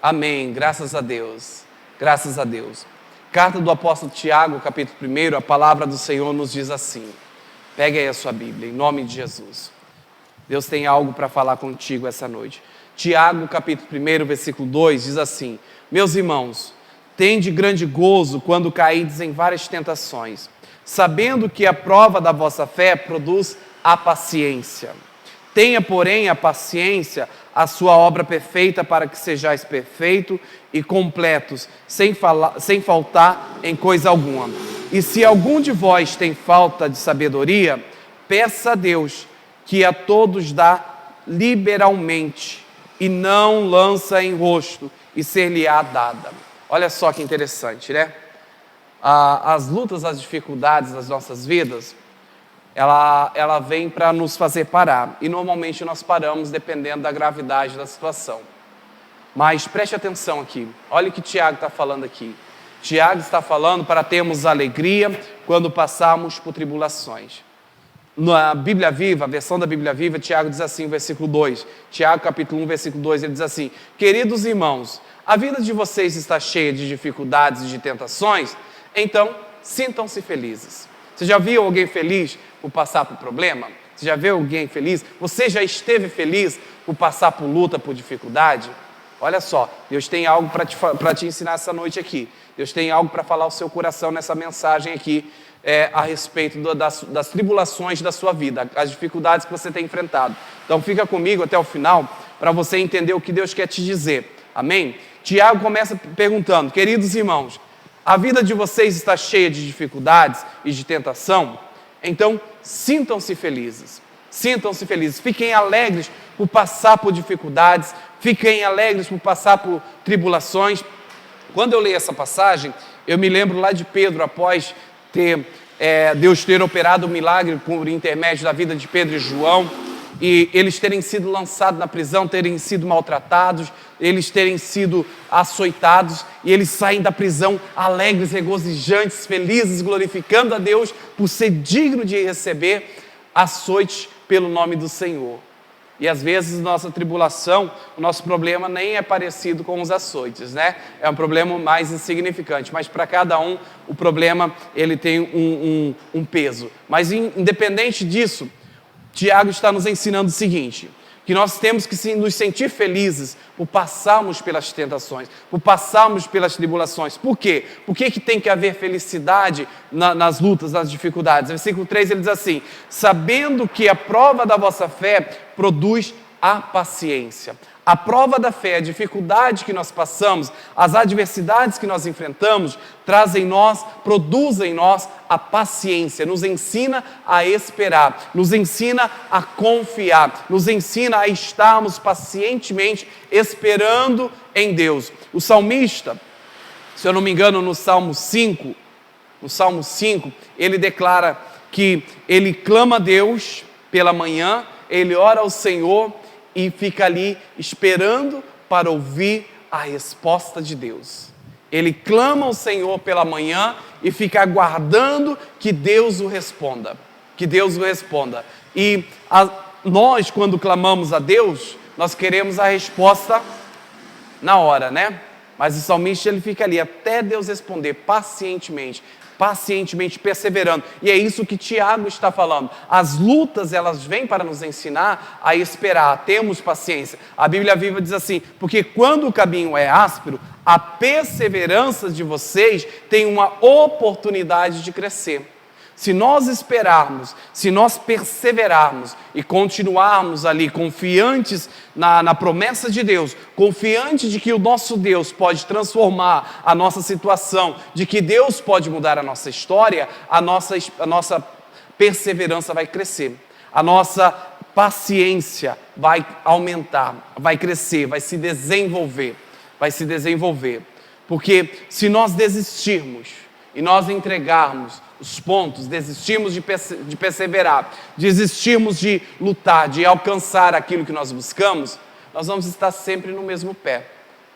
Amém, graças a Deus, graças a Deus. Carta do apóstolo Tiago, capítulo 1, a palavra do Senhor nos diz assim. Pegue aí a sua Bíblia, em nome de Jesus. Deus tem algo para falar contigo essa noite. Tiago, capítulo 1, versículo 2, diz assim: Meus irmãos, tende grande gozo quando caídes em várias tentações, sabendo que a prova da vossa fé produz a paciência. Tenha, porém, a paciência, a sua obra perfeita, para que sejais perfeitos e completos, sem faltar em coisa alguma. E se algum de vós tem falta de sabedoria, peça a Deus, que a todos dá liberalmente, e não lança em rosto, e ser-lhe-á dada. Olha só que interessante, né? As lutas, as dificuldades das nossas vidas, ela vem para nos fazer parar. E normalmente nós paramos dependendo da gravidade da situação. Mas preste atenção aqui. Olha o que Tiago está falando aqui. Tiago está falando para termos alegria quando passarmos por tribulações. Na Bíblia Viva, a versão da Bíblia Viva, Tiago diz assim, versículo 2. Tiago capítulo 1, versículo 2, ele diz assim: Queridos irmãos, a vida de vocês está cheia de dificuldades e de tentações, então sintam-se felizes. Você já viu alguém feliz por passar por problema? Você já viu alguém feliz? Você já esteve feliz por passar por luta, por dificuldade? Olha só, Deus tem algo para te ensinar essa noite aqui. Deus tem algo para falar ao seu coração nessa mensagem aqui, a respeito das tribulações da sua vida, as dificuldades que você tem enfrentado. Então fica comigo até o final, para você entender o que Deus quer te dizer. Amém? Tiago começa perguntando: Queridos irmãos, a vida de vocês está cheia de dificuldades e de tentação? Então, sintam-se felizes. Sintam-se felizes. Fiquem alegres por passar por dificuldades. Fiquem alegres por passar por tribulações. Quando eu leio essa passagem, eu me lembro lá de Pedro, após Deus ter operado o milagre por intermédio da vida de Pedro e João, e eles terem sido lançados na prisão, terem sido maltratados, eles terem sido açoitados, e eles saem da prisão alegres, regozijantes, felizes, glorificando a Deus por ser digno de receber açoite pelo nome do Senhor. E às vezes nossa tribulação, o nosso problema nem é parecido com os açoites, né? É um problema mais insignificante, mas para cada um o problema ele tem um peso. Mas independente disso, Tiago está nos ensinando o seguinte: que nós temos que nos sentir felizes por passarmos pelas tentações, por passarmos pelas tribulações. Por quê? Por que tem que haver felicidade nas lutas, nas dificuldades? Versículo 3 ele diz assim: Sabendo que a prova da vossa fé produz a paciência. A prova da fé, a dificuldade que nós passamos, as adversidades que nós enfrentamos, produzem em nós a paciência, nos ensina a esperar, nos ensina a confiar, nos ensina a estarmos pacientemente esperando em Deus. O salmista, se eu não me engano, no Salmo 5, ele declara que ele clama a Deus pela manhã, ele ora ao Senhor e fica ali esperando para ouvir a resposta de Deus. Ele clama ao Senhor pela manhã e fica aguardando que Deus o responda. Que Deus o responda. E nós, quando clamamos a Deus, nós queremos a resposta na hora, né? Mas o salmista, ele fica ali até Deus responder pacientemente, perseverando. E é isso que Tiago está falando. As lutas, elas vêm para nos ensinar a esperar, a termos paciência. A Bíblia Viva diz assim: porque quando o caminho é áspero, a perseverança de vocês tem uma oportunidade de crescer. Se nós esperarmos, se nós perseverarmos e continuarmos ali confiantes na promessa de Deus, confiantes de que o nosso Deus pode transformar a nossa situação, de que Deus pode mudar a nossa história, a nossa perseverança vai crescer, a nossa paciência vai aumentar, vai crescer, vai se desenvolver. Porque se nós desistirmos e nós entregarmos os pontos, desistirmos de perseverar, desistirmos de lutar, de alcançar aquilo que nós buscamos, nós vamos estar sempre no mesmo pé.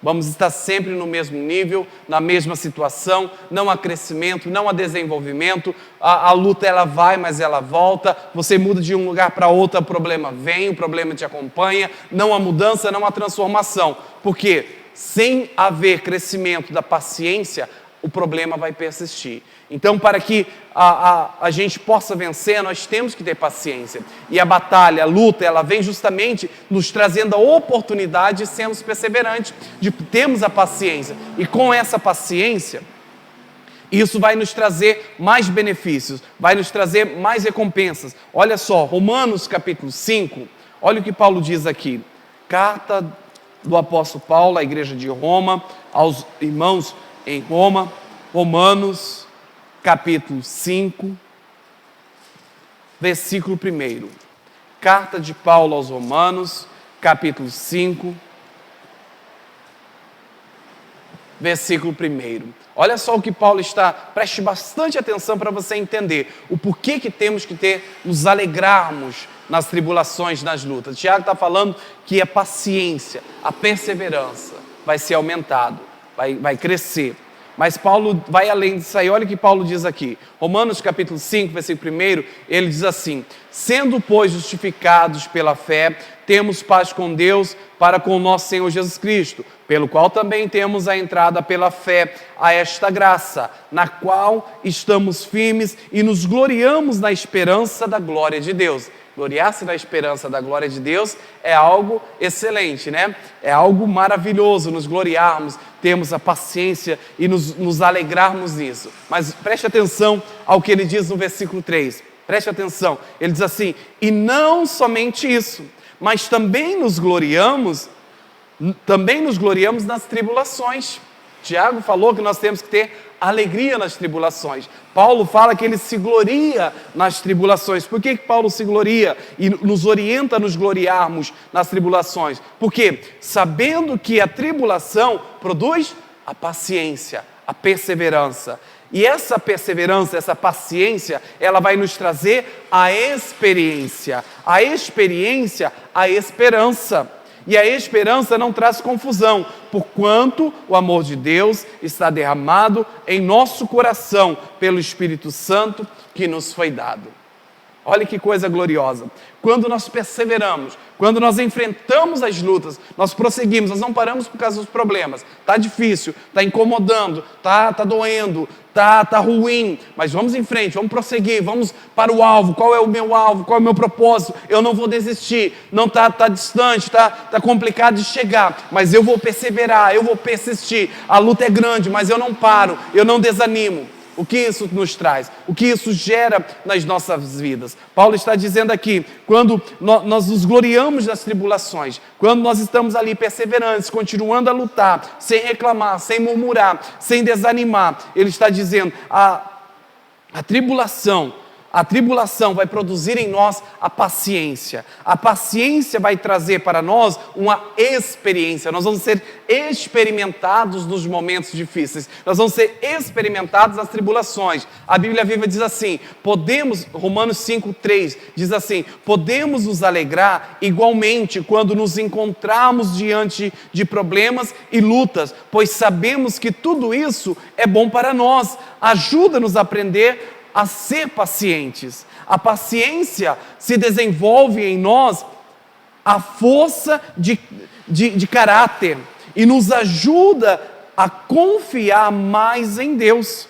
Vamos estar sempre no mesmo nível, na mesma situação, não há crescimento, não há desenvolvimento, a luta ela vai, mas ela volta, você muda de um lugar para outro, o problema vem, o problema te acompanha, não há mudança, não há transformação. Por quê? sem haver crescimento da paciência, o problema vai persistir. Então, para que a gente possa vencer, nós temos que ter paciência. E a batalha, a luta, ela vem justamente nos trazendo a oportunidade de sermos perseverantes, de termos a paciência. E com essa paciência, isso vai nos trazer mais benefícios, vai nos trazer mais recompensas. Olha só, Romanos capítulo 5, olha o que Paulo diz aqui. Carta do apóstolo Paulo à igreja de Roma, aos irmãos em Roma, Romanos capítulo 5, versículo 1. Carta de Paulo aos Romanos, capítulo 5, versículo 1. Olha só o que Paulo está, preste bastante atenção para você entender o porquê que temos que nos alegrarmos nas tribulações, nas lutas. Tiago está falando que a paciência, a perseverança vai ser aumentado, vai crescer. Mas Paulo vai além disso aí. Olha o que Paulo diz aqui. Romanos capítulo 5, versículo 1, ele diz assim: sendo, pois, justificados pela fé, temos paz com Deus para com o nosso Senhor Jesus Cristo, pelo qual também temos a entrada pela fé a esta graça, na qual estamos firmes e nos gloriamos na esperança da glória de Deus. Gloriar-se na esperança da glória de Deus é algo excelente, né? É algo maravilhoso nos gloriarmos, termos a paciência e nos alegrarmos nisso. Mas preste atenção ao que ele diz no versículo 3. Preste atenção. Ele diz assim: e não somente isso, mas também nos gloriamos nas tribulações. Tiago falou que nós temos que ter alegria nas tribulações. Paulo fala que ele se gloria nas tribulações. Por que Paulo se gloria e nos orienta a nos gloriarmos nas tribulações? Porque sabendo que a tribulação produz a paciência, a perseverança. E essa perseverança, essa paciência, ela vai nos trazer a experiência, a esperança. E a esperança não traz confusão, porquanto o amor de Deus está derramado em nosso coração pelo Espírito Santo que nos foi dado. Olha que coisa gloriosa. Quando nós perseveramos, quando nós enfrentamos as lutas, nós prosseguimos, nós não paramos por causa dos problemas. Está difícil, está incomodando, está doendo, está ruim, mas vamos em frente, vamos prosseguir, vamos para o alvo. Qual é o meu alvo? Qual é o meu propósito? Eu não vou desistir, não está distante, está complicado de chegar, mas eu vou perseverar, eu vou persistir. A luta é grande, mas eu não paro, eu não desanimo. O que isso nos traz? O que isso gera nas nossas vidas? Paulo está dizendo aqui, quando nós nos gloriamos das tribulações, quando nós estamos ali perseverantes, continuando a lutar, sem reclamar, sem murmurar, sem desanimar, ele está dizendo, a tribulação vai produzir em nós a paciência. A paciência vai trazer para nós uma experiência. Nós vamos ser experimentados nos momentos difíceis. Nós vamos ser experimentados nas tribulações. A Bíblia Viva diz assim, Romanos 5:3 diz assim, podemos nos alegrar igualmente quando nos encontramos diante de problemas e lutas, pois sabemos que tudo isso é bom para nós. Ajuda-nos a aprender a ser pacientes. A paciência se desenvolve em nós a força de caráter e nos ajuda a confiar mais em Deus.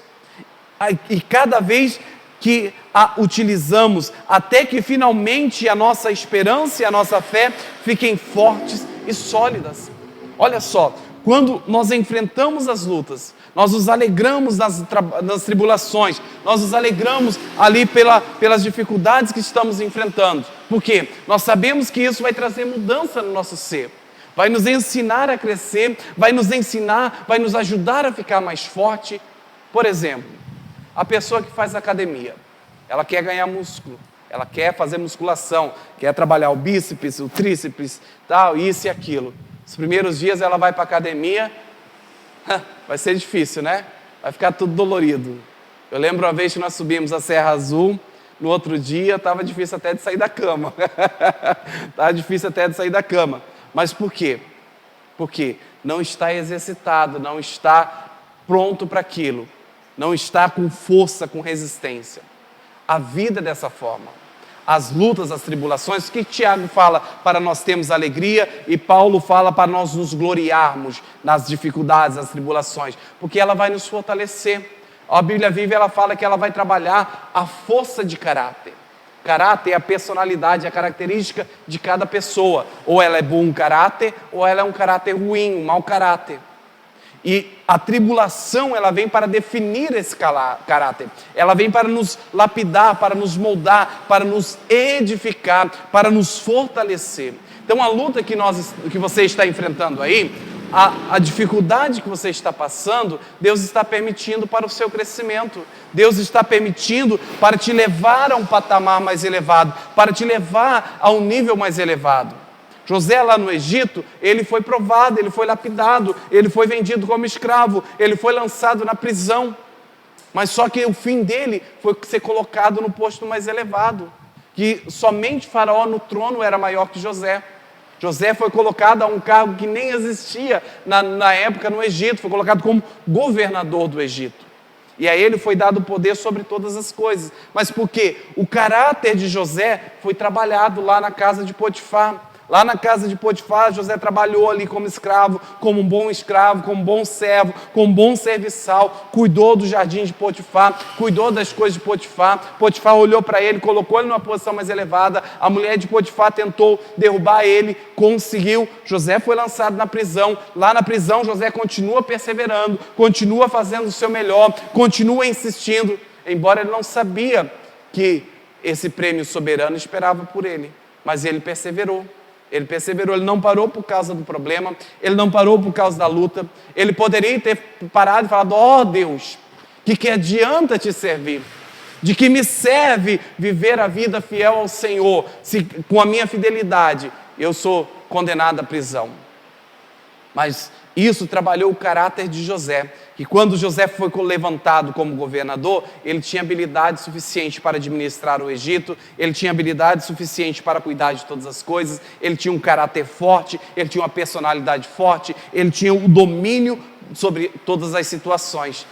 E cada vez que a utilizamos, até que finalmente a nossa esperança e a nossa fé fiquem fortes e sólidas. Olha só, quando nós enfrentamos as lutas, nós nos alegramos nas tribulações, nós nos alegramos ali pelas dificuldades que estamos enfrentando. Por quê? Nós sabemos que isso vai trazer mudança no nosso ser, vai nos ensinar a crescer, vai nos ajudar a ficar mais forte. Por exemplo, a pessoa que faz academia, ela quer ganhar músculo, ela quer fazer musculação, quer trabalhar o bíceps, o tríceps, tal, isso e aquilo. Os primeiros dias ela vai para a academia, vai ser difícil, né? Vai ficar tudo dolorido. Eu lembro uma vez que nós subimos a Serra Azul, no outro dia estava difícil até de sair da cama. Estava difícil até de sair da cama. Mas por quê? Porque não está exercitado, não está pronto para aquilo, não está com força, com resistência. A vida é dessa forma. as lutas, as tribulações. O que Tiago fala para nós termos alegria e Paulo fala para nós nos gloriarmos nas dificuldades, nas tribulações, porque ela vai nos fortalecer. A Bíblia Viva, ela fala que ela vai trabalhar a força de caráter. Caráter é a personalidade, a característica de cada pessoa. Ou ela é bom caráter, ou ela é um caráter ruim, um mau caráter. E a tribulação, ela vem para definir esse caráter. Ela vem para nos lapidar, para nos moldar, para nos edificar, para nos fortalecer. Então a luta que você está enfrentando aí, a dificuldade que você está passando, Deus está permitindo para o seu crescimento. Deus está permitindo para te levar a um patamar mais elevado, para te levar a um nível mais elevado. José lá no Egito, ele foi provado, ele foi lapidado, ele foi vendido como escravo, ele foi lançado na prisão. Mas só que o fim dele foi ser colocado no posto mais elevado. Que somente Faraó no trono era maior que José. José foi colocado a um cargo que nem existia na época no Egito, foi colocado como governador do Egito. E a ele foi dado poder sobre todas as coisas. Mas por quê? O caráter de José foi trabalhado lá na casa de Potifar. Lá na casa de Potifar, José trabalhou ali como escravo, como um bom servo, como um bom serviçal, cuidou do jardim de Potifar, cuidou das coisas de Potifar. Potifar olhou para ele, colocou ele numa posição mais elevada. A mulher de Potifar tentou derrubar ele, conseguiu. José foi lançado na prisão. Lá na prisão, José continua perseverando, continua fazendo o seu melhor, continua insistindo, embora ele não sabia que esse prêmio soberano esperava por ele. Mas ele perseverou. Ele perseverou, ele não parou por causa do problema, ele não parou por causa da luta. Ele poderia ter parado e falado: ó Deus, que adianta te servir? De que me serve viver a vida fiel ao Senhor, se com a minha fidelidade eu sou condenado à prisão? Mas isso trabalhou o caráter de José, que quando José foi levantado como governador, ele tinha habilidade suficiente para administrar o Egito, ele tinha habilidade suficiente para cuidar de todas as coisas, ele tinha um caráter forte, ele tinha uma personalidade forte, ele tinha o domínio sobre todas as situações.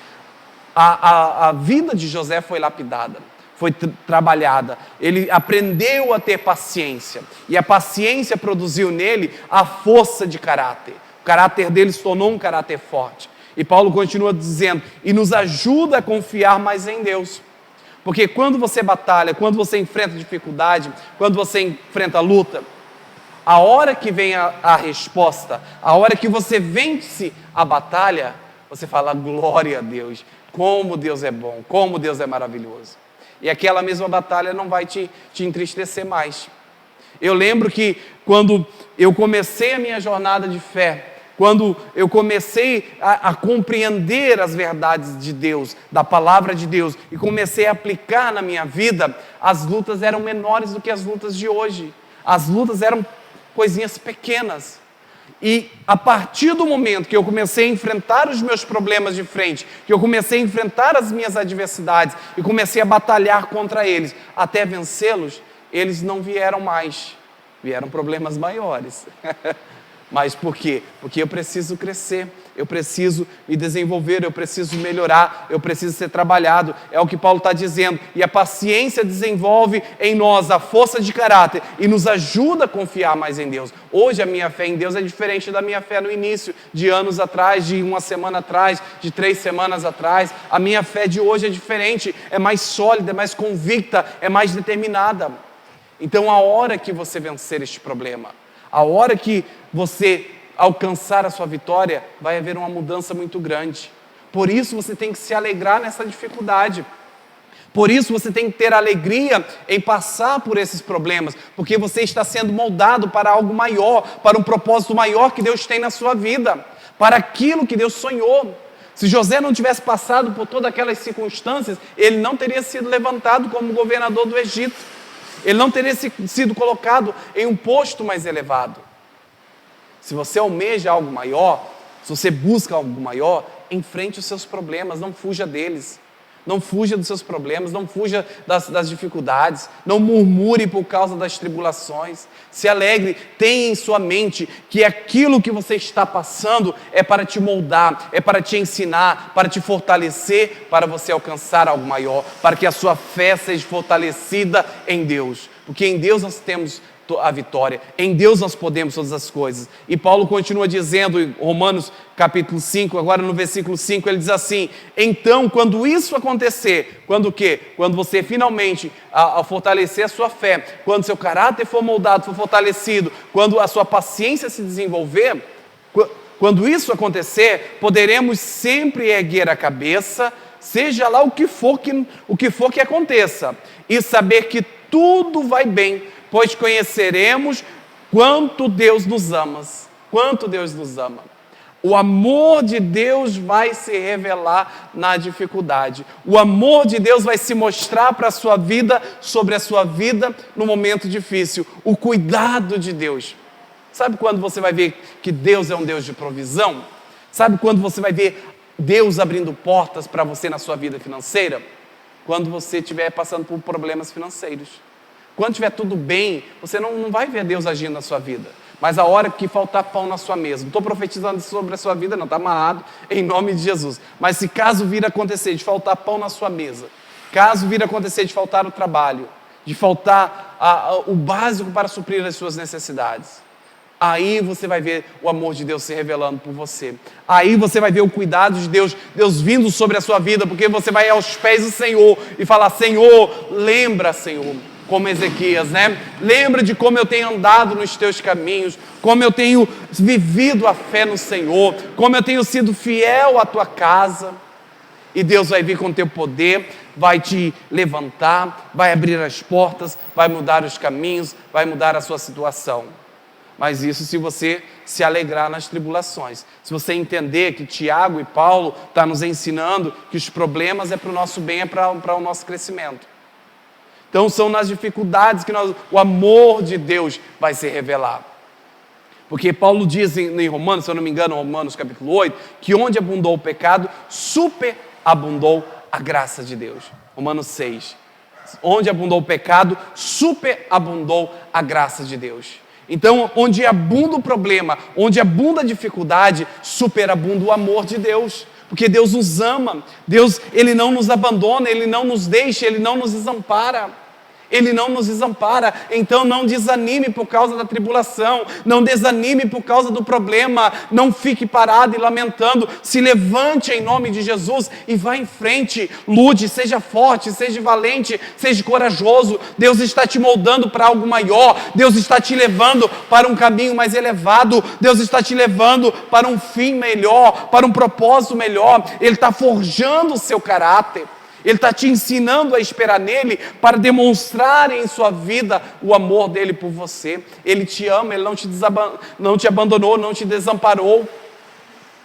A vida de José foi lapidada, foi trabalhada, ele aprendeu a ter paciência, e a paciência produziu nele a força de caráter. O caráter dele se tornou um caráter forte. E Paulo continua dizendo, e nos ajuda a confiar mais em Deus. Porque quando você batalha, quando você enfrenta dificuldade, quando você enfrenta luta, a hora que vem a resposta, a hora que você vence a batalha, você fala: glória a Deus, como Deus é bom, como Deus é maravilhoso. E aquela mesma batalha não vai te entristecer mais. Eu lembro que quando eu comecei a minha jornada de fé, quando eu comecei a compreender as verdades de Deus, da palavra de Deus, e comecei a aplicar na minha vida, as lutas eram menores do que as lutas de hoje. As lutas eram coisinhas pequenas. E a partir do momento que eu comecei a enfrentar os meus problemas de frente, que eu comecei a enfrentar as minhas adversidades e comecei a batalhar contra eles, até vencê-los, eles não vieram mais. Vieram problemas maiores. Mas por quê? Porque eu preciso crescer, eu preciso me desenvolver, eu preciso melhorar, eu preciso ser trabalhado. É o que Paulo está dizendo. E a paciência desenvolve em nós a força de caráter e nos ajuda a confiar mais em Deus. Hoje a minha fé em Deus é diferente da minha fé no início, de anos atrás, de uma semana atrás, de 3 semanas atrás. A minha fé de hoje é diferente, é mais sólida, é mais convicta, é mais determinada. Então a hora que você vencer este problema, a hora que você alcançar a sua vitória, vai haver uma mudança muito grande. Por isso você tem que se alegrar nessa dificuldade. Por isso você tem que ter alegria em passar por esses problemas, porque você está sendo moldado para algo maior, para um propósito maior que Deus tem na sua vida, para aquilo que Deus sonhou. Se José não tivesse passado por todas aquelas circunstâncias, ele não teria sido levantado como governador do Egito. Ele não teria sido colocado em um posto mais elevado. Se você almeja algo maior, se você busca algo maior, enfrente os seus problemas, não fuja deles. Não fuja dos seus problemas, não fuja das dificuldades, não murmure por causa das tribulações. Se alegre, tenha em sua mente que aquilo que você está passando é para te moldar, é para te ensinar, para te fortalecer, para você alcançar algo maior, para que a sua fé seja fortalecida em Deus. porque em Deus nós temos a vitória, em Deus nós podemos todas as coisas. E Paulo continua dizendo em Romanos capítulo 5, agora no versículo 5, ele diz assim: então, quando isso acontecer, quando o quê? Quando você finalmente, ao fortalecer a sua fé, quando seu caráter for moldado, for fortalecido, quando a sua paciência se desenvolver, quando isso acontecer, poderemos sempre erguer a cabeça, seja lá o que for que aconteça, e saber que tudo vai bem, pois conheceremos quanto Deus nos ama. Quanto Deus nos ama. O amor de Deus vai se revelar na dificuldade. O amor de Deus vai se mostrar para a sua vida, sobre a sua vida no momento difícil. O cuidado de Deus. Sabe quando você vai ver que Deus é um Deus de provisão? Sabe quando você vai ver Deus abrindo portas para você na sua vida financeira? Quando você estiver passando por problemas financeiros. Quando estiver tudo bem, você não vai ver Deus agindo na sua vida. Mas a hora que faltar pão na sua mesa, não estou profetizando sobre a sua vida não, está amarrado em nome de Jesus. Mas se caso vir a acontecer de faltar pão na sua mesa, caso vir a acontecer de faltar o trabalho, de faltar o básico para suprir as suas necessidades, aí você vai ver o amor de Deus se revelando por você. Aí você vai ver o cuidado de Deus, Deus vindo sobre a sua vida, porque você vai aos pés do Senhor e falar: Senhor, lembra, Senhor, como Ezequias, né? Lembra de como eu tenho andado nos teus caminhos, como eu tenho vivido a fé no Senhor, como eu tenho sido fiel à tua casa. E Deus vai vir com o teu poder, vai te levantar, vai abrir as portas, vai mudar os caminhos, vai mudar a sua situação. Mas isso se você se alegrar nas tribulações. Se você entender que Tiago e Paulo estão nos ensinando que os problemas é para o nosso bem, é para o nosso crescimento. Então são nas dificuldades que o amor de Deus vai se revelar. Porque Paulo diz em Romanos, se eu não me engano, Romanos capítulo 8, que onde abundou o pecado, superabundou a graça de Deus. Romanos 6. Onde abundou o pecado, superabundou a graça de Deus. Então, onde abunda o problema, onde abunda a dificuldade, superabunda o amor de Deus. Porque Deus nos ama, Deus, Ele não nos abandona, Ele não nos deixa, Ele não nos desampara. Ele não nos desampara, então não desanime por causa da tribulação, não desanime por causa do problema, não fique parado e lamentando, se levante em nome de Jesus e vá em frente, lute, seja forte, seja valente, seja corajoso. Deus está te moldando para algo maior, Deus está te levando para um caminho mais elevado, Deus está te levando para um fim melhor, para um propósito melhor. Ele está forjando o seu caráter. Ele está te ensinando a esperar nele para demonstrar em sua vida o amor dele por você. Ele te ama, ele não te abandonou, não te desamparou.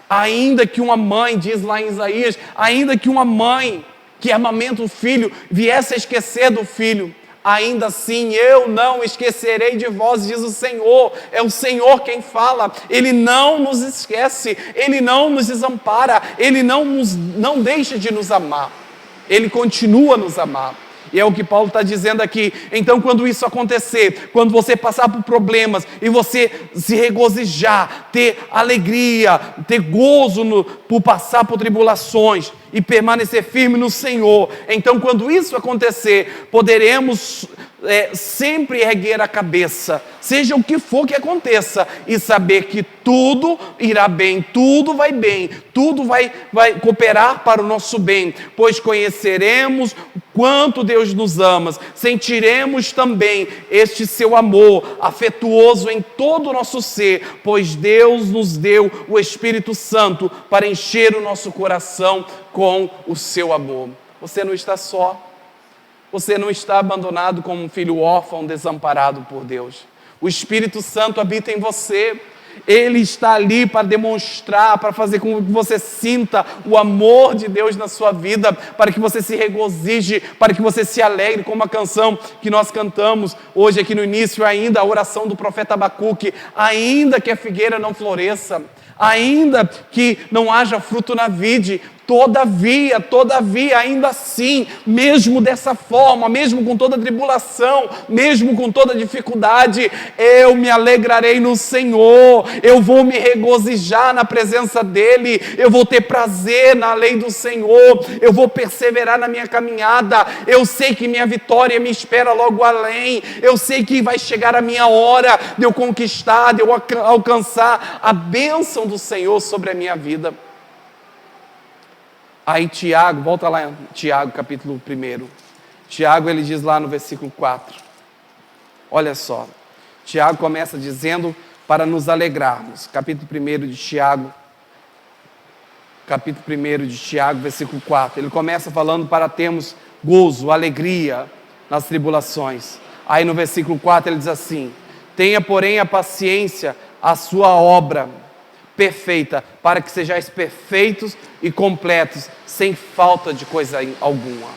Ainda que uma mãe, diz lá em Isaías, ainda que uma mãe que amamenta o filho viesse a esquecer do filho, ainda assim eu não esquecerei de vós, diz o Senhor. É o Senhor quem fala. Ele não nos esquece, Ele não nos desampara, Ele não deixa de nos amar. Ele continua a nos amar. E é o que Paulo está dizendo aqui. Então, quando isso acontecer, quando você passar por problemas e você se regozijar, ter alegria, ter gozo por passar por tribulações e permanecer firme no Senhor, então, quando isso acontecer, poderemos sempre erguer a cabeça, seja o que for que aconteça, e saber que tudo irá bem, tudo vai bem, tudo vai cooperar para o nosso bem, pois conheceremos quanto Deus nos ama, sentiremos também este seu amor afetuoso em todo o nosso ser, pois Deus nos deu o Espírito Santo para encher o nosso coração com o seu amor. Você não está só. Você não está abandonado como um filho órfão, desamparado por Deus. O Espírito Santo habita em você. Ele está ali para demonstrar, para fazer com que você sinta o amor de Deus na sua vida, para que você se regozije, para que você se alegre, como a canção que nós cantamos hoje aqui no início, ainda a oração do profeta Abacuque: ainda que a figueira não floresça, ainda que não haja fruto na vide, Todavia, ainda assim, mesmo dessa forma, mesmo com toda tribulação, mesmo com toda dificuldade, eu me alegrarei no Senhor, eu vou me regozijar na presença dEle, eu vou ter prazer na lei do Senhor, eu vou perseverar na minha caminhada, eu sei que minha vitória me espera logo além, eu sei que vai chegar a minha hora de eu conquistar, de eu alcançar a bênção do Senhor sobre a minha vida. Aí Tiago, volta lá em Tiago capítulo 1. Tiago, ele diz lá no versículo 4. Olha só. Tiago começa dizendo para nos alegrarmos. Capítulo 1 de Tiago. Capítulo 1 de Tiago, versículo 4. Ele começa falando para termos gozo, alegria nas tribulações. Aí no versículo 4 ele diz assim: tenha, porém, a paciência, a sua obra perfeita, para que sejais perfeitos e completos, sem falta de coisa alguma.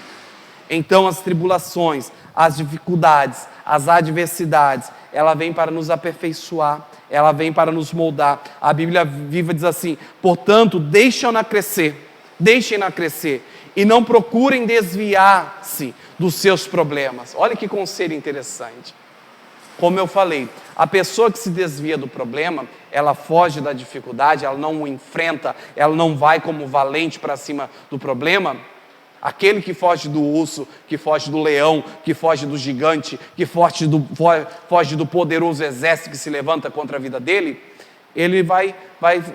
Então as tribulações, as dificuldades, as adversidades, ela vem para nos aperfeiçoar, ela vem para nos moldar. A Bíblia Viva diz assim: portanto, deixem-na crescer, e não procurem desviar-se dos seus problemas. Olha que conselho interessante. Como eu falei, a pessoa que se desvia do problema, ela foge da dificuldade, ela não o enfrenta, ela não vai como valente para cima do problema. Aquele que foge do urso, que foge do leão, que foge do gigante, que foge do poderoso exército que se levanta contra a vida dele, ele vai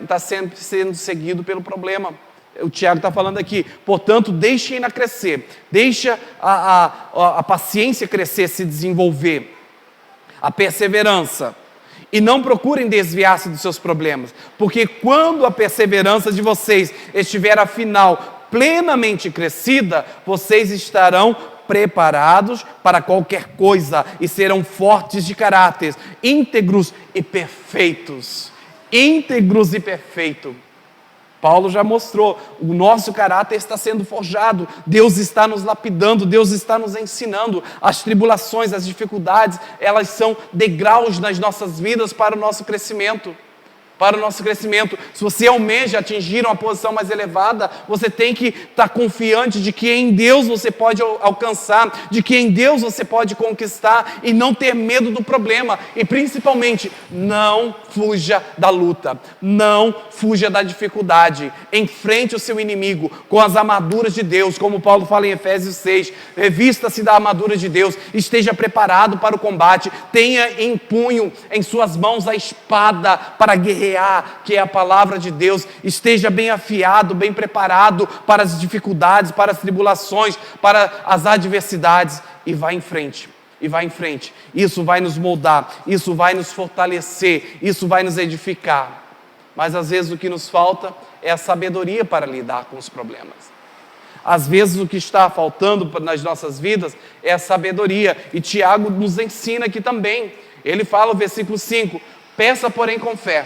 estar sempre sendo seguido pelo problema. O Tiago está falando aqui, portanto, deixem-na crescer, deixa a paciência crescer, se desenvolver, a perseverança, e não procurem desviar-se dos seus problemas, porque quando a perseverança de vocês estiver afinal plenamente crescida, vocês estarão preparados para qualquer coisa e serão fortes de caráter, íntegros e perfeitos. Íntegros e perfeitos. Paulo já mostrou, o nosso caráter está sendo forjado, Deus está nos lapidando, Deus está nos ensinando. As tribulações, as dificuldades, elas são degraus nas nossas vidas para o nosso crescimento. Se você almeja atingir uma posição mais elevada, você tem que estar confiante de que em Deus você pode alcançar, de que em Deus você pode conquistar e não ter medo do problema. E principalmente, não fuja da luta, não fuja da dificuldade. Enfrente o seu inimigo com as armaduras de Deus, como Paulo fala em Efésios 6. Revista-se da armadura de Deus, esteja preparado para o combate, tenha em punho, em suas mãos, a espada para guerrear, que é a palavra de Deus. Esteja bem afiado, bem preparado para as dificuldades, para as tribulações, para as adversidades, e vá em frente. Isso vai nos moldar, isso vai nos fortalecer, isso vai nos edificar. Mas às vezes o que nos falta é a sabedoria para lidar com os problemas. Às vezes o que está faltando nas nossas vidas é a sabedoria, e Tiago nos ensina aqui também. Ele fala no versículo 5, peça porém com fé.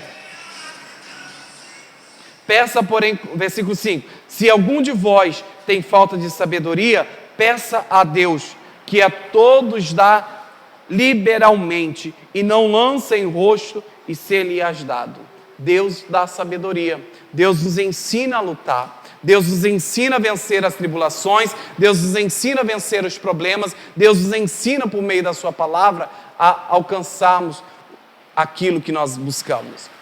Versículo 5, se algum de vós tem falta de sabedoria, peça a Deus, que a todos dá liberalmente, e não lança em rosto, e ser-lhe-ás dado. Deus dá sabedoria, Deus nos ensina a lutar, Deus nos ensina a vencer as tribulações, Deus nos ensina a vencer os problemas, Deus nos ensina por meio da sua palavra a alcançarmos aquilo que nós buscamos.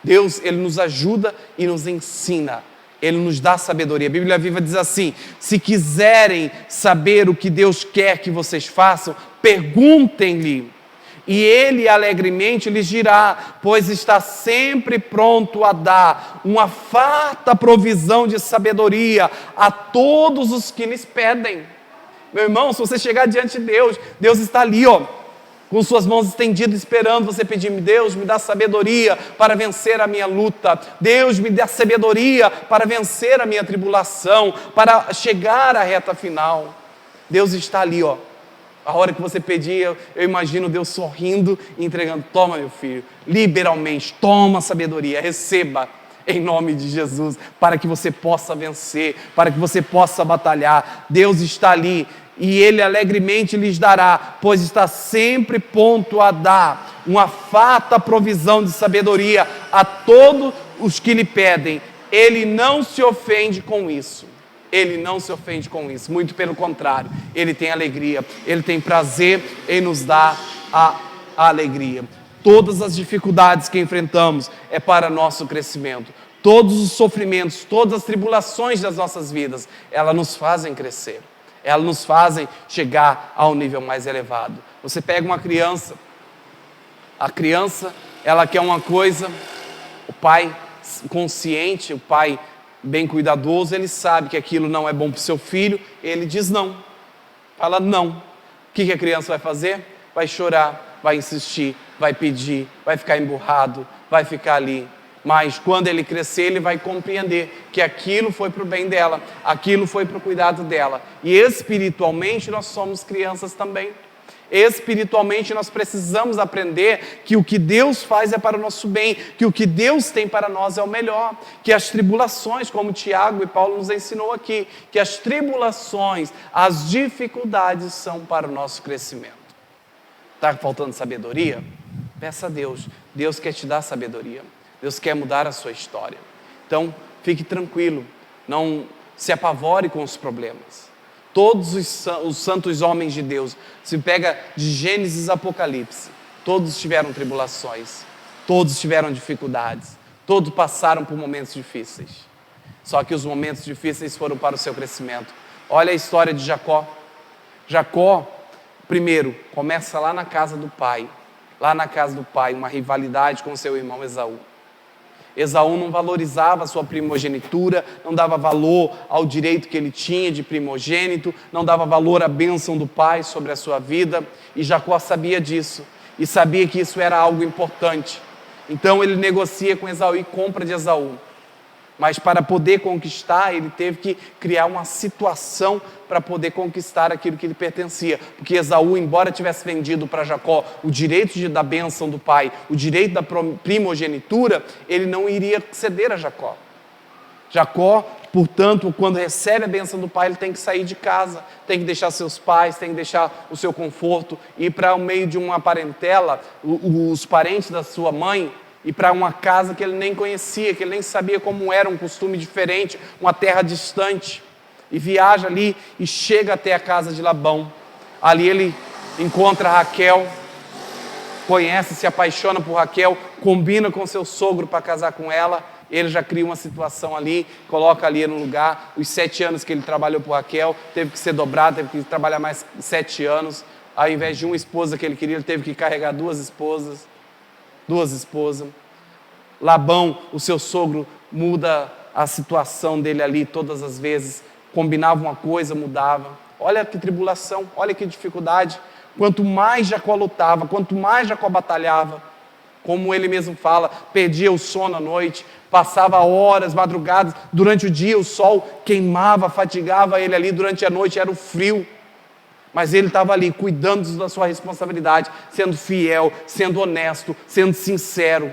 Deus, Ele nos ajuda e nos ensina, Ele nos dá sabedoria. A Bíblia Viva diz assim: se quiserem saber o que Deus quer que vocês façam, perguntem-lhe, e Ele alegremente lhes dirá, pois está sempre pronto a dar uma farta provisão de sabedoria a todos os que lhes pedem. Meu irmão, se você chegar diante de Deus, Deus está ali, com suas mãos estendidas, esperando você pedir: Deus, me dá sabedoria para vencer a minha luta. Deus, me dá sabedoria para vencer a minha tribulação, para chegar à reta final. Deus está ali, A hora que você pedir, eu imagino Deus sorrindo e entregando: toma, meu filho, liberalmente, toma sabedoria, receba, em nome de Jesus, para que você possa vencer, para que você possa batalhar. Deus está ali, e Ele alegremente lhes dará, pois está sempre pronto a dar uma farta provisão de sabedoria a todos os que lhe pedem. ele não se ofende com isso. Ele não se ofende com isso, muito pelo contrário, ele tem alegria, ele tem prazer em nos dar a alegria. Todas as dificuldades que enfrentamos é para nosso crescimento. Todos os sofrimentos, todas as tribulações das nossas vidas, elas nos fazem crescer. Elas nos fazem chegar a um nível mais elevado. Você pega uma criança, a criança, ela quer uma coisa, o pai consciente, o pai bem cuidadoso, ele sabe que aquilo não é bom para o seu filho, ele diz não. Fala não. O que a criança vai fazer? Vai chorar, vai insistir, vai pedir, vai ficar emburrado, vai ficar ali. Mas quando ele crescer, ele vai compreender que aquilo foi para o bem dela, aquilo foi para o cuidado dela. E espiritualmente nós somos crianças também. Espiritualmente nós precisamos aprender que o que Deus faz é para o nosso bem, que o que Deus tem para nós é o melhor, que as tribulações, como Tiago e Paulo nos ensinou aqui, que as tribulações, as dificuldades são para o nosso crescimento. Está faltando sabedoria? Peça a Deus. Deus quer te dar sabedoria. Deus quer mudar a sua história. Então, fique tranquilo. Não se apavore com os problemas. Todos os santos homens de Deus, se pega de Gênesis a Apocalipse, todos tiveram tribulações, todos tiveram dificuldades, todos passaram por momentos difíceis. Só que os momentos difíceis foram para o seu crescimento. Olha a história de Jacó. Jacó, primeiro, começa lá na casa do pai. Lá na casa do pai, uma rivalidade com seu irmão Esaú. Esaú não valorizava a sua primogenitura, não dava valor ao direito que ele tinha de primogênito, não dava valor à bênção do pai sobre a sua vida, e Jacó sabia disso, e sabia que isso era algo importante. Então ele negocia com Esaú e compra de Esaú. Mas para poder conquistar, ele teve que criar uma situação para poder conquistar aquilo que lhe pertencia. Porque Esaú, embora tivesse vendido para Jacó o direito da bênção do pai, o direito da primogenitura, ele não iria ceder a Jacó. Jacó, portanto, quando recebe a bênção do pai, ele tem que sair de casa, tem que deixar seus pais, tem que deixar o seu conforto, ir para o meio de uma parentela, os parentes da sua mãe, e para uma casa que ele nem conhecia, que ele nem sabia como era, um costume diferente, uma terra distante. E viaja ali e chega até a casa de Labão. Ali ele encontra Raquel, conhece, se apaixona por Raquel, combina com seu sogro para casar com ela. Ele já cria uma situação ali, coloca ali no lugar. Os 7 anos que ele trabalhou por Raquel, teve que ser dobrado, teve que trabalhar mais 7 anos. Ao invés de uma esposa que ele queria, ele teve que carregar 2 esposas. Labão, o seu sogro, muda a situação dele ali todas as vezes, combinava uma coisa, mudava. Olha que tribulação, olha que dificuldade. Quanto mais Jacó lutava, quanto mais Jacó batalhava, como ele mesmo fala, perdia o sono à noite, passava horas, madrugadas, durante o dia o sol queimava, fatigava ele ali, durante a noite era o frio. Mas ele estava ali, cuidando da sua responsabilidade, sendo fiel, sendo honesto, sendo sincero,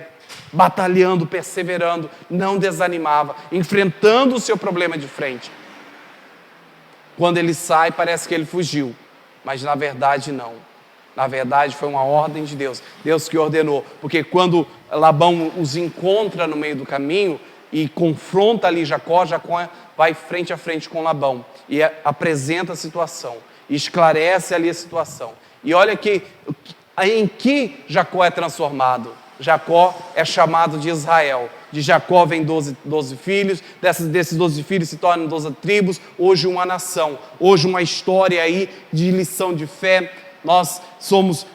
batalhando, perseverando, não desanimava, enfrentando o seu problema de frente. Quando ele sai, parece que ele fugiu, mas na verdade não. Na verdade foi uma ordem de Deus, Deus que ordenou, porque quando Labão os encontra no meio do caminho e confronta ali Jacó, Jacó vai frente a frente com Labão e apresenta a situação. Esclarece ali a situação. E olha que, em que Jacó é transformado. Jacó é chamado de Israel. De Jacó vem 12 filhos, desses 12 filhos se tornam 12 tribos, hoje uma nação, hoje uma história aí de lição de fé. Nós somos,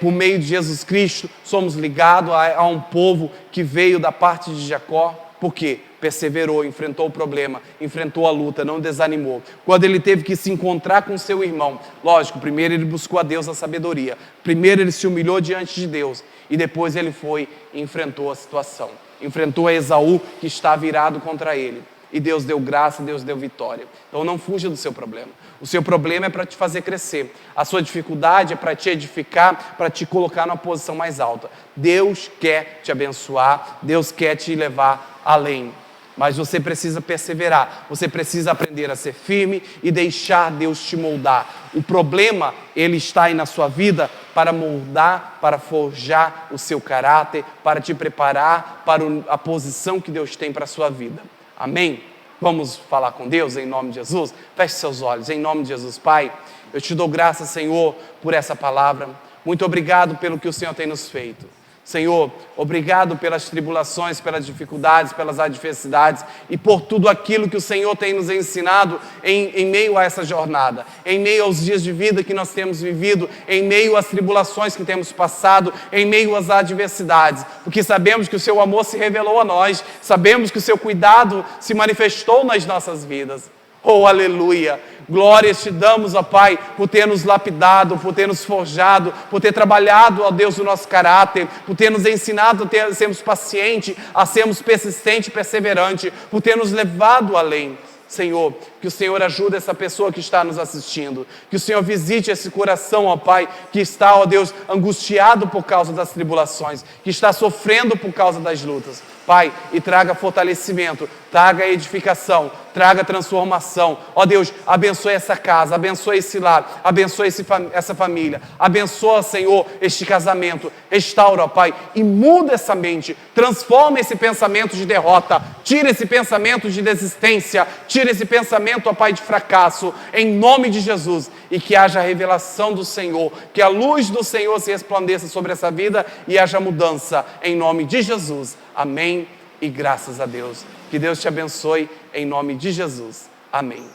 por meio de Jesus Cristo, somos ligados a um povo que veio da parte de Jacó. Por quê? Perseverou, enfrentou o problema, enfrentou a luta, não desanimou. Quando ele teve que se encontrar com seu irmão, lógico, primeiro ele buscou a Deus a sabedoria, primeiro ele se humilhou diante de Deus, e depois ele foi e enfrentou a situação. Enfrentou a Esaú, que está virado contra ele. E Deus deu graça, Deus deu vitória. Então não fuja do seu problema. O seu problema é para te fazer crescer. A sua dificuldade é para te edificar, para te colocar numa posição mais alta. Deus quer te abençoar, Deus quer te levar além. Mas você precisa perseverar, você precisa aprender a ser firme e deixar Deus te moldar. O problema, ele está aí na sua vida para moldar, para forjar o seu caráter, para te preparar para a posição que Deus tem para a sua vida. Amém? Vamos falar com Deus em nome de Jesus? Feche seus olhos, em nome de Jesus. Pai, eu te dou graças, Senhor, por essa palavra. Muito obrigado pelo que o Senhor tem nos feito. Senhor, obrigado pelas tribulações, pelas dificuldades, pelas adversidades e por tudo aquilo que o Senhor tem nos ensinado em meio a essa jornada, em meio aos dias de vida que nós temos vivido, em meio às tribulações que temos passado, em meio às adversidades, porque sabemos que o Seu amor se revelou a nós, sabemos que o Seu cuidado se manifestou nas nossas vidas. Oh, aleluia! Glórias te damos, ó Pai, por ter nos lapidado, por ter nos forjado, por ter trabalhado, ó Deus, o nosso caráter, por ter nos ensinado a sermos pacientes, a sermos persistentes e perseverantes, por ter nos levado além. Senhor, que o Senhor ajude essa pessoa que está nos assistindo, que o Senhor visite esse coração, ó Pai, que está, ó Deus, angustiado por causa das tribulações, que está sofrendo por causa das lutas. Pai, e traga fortalecimento, traga edificação, traga transformação. Ó Deus, abençoe essa casa, abençoe esse lar, abençoe essa família, abençoa, Senhor, este casamento, restaura, ó Pai, e muda essa mente, transforma esse pensamento de derrota, tira esse pensamento de desistência, tira esse pensamento, ó Pai, de fracasso, em nome de Jesus, e que haja a revelação do Senhor, que a luz do Senhor se resplandeça sobre essa vida e haja mudança, em nome de Jesus. Amém e graças a Deus. Que Deus te abençoe em nome de Jesus. Amém.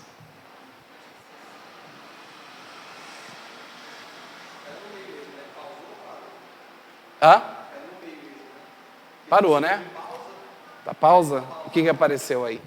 Hã? Parou, né? Tá pausa? O que apareceu aí?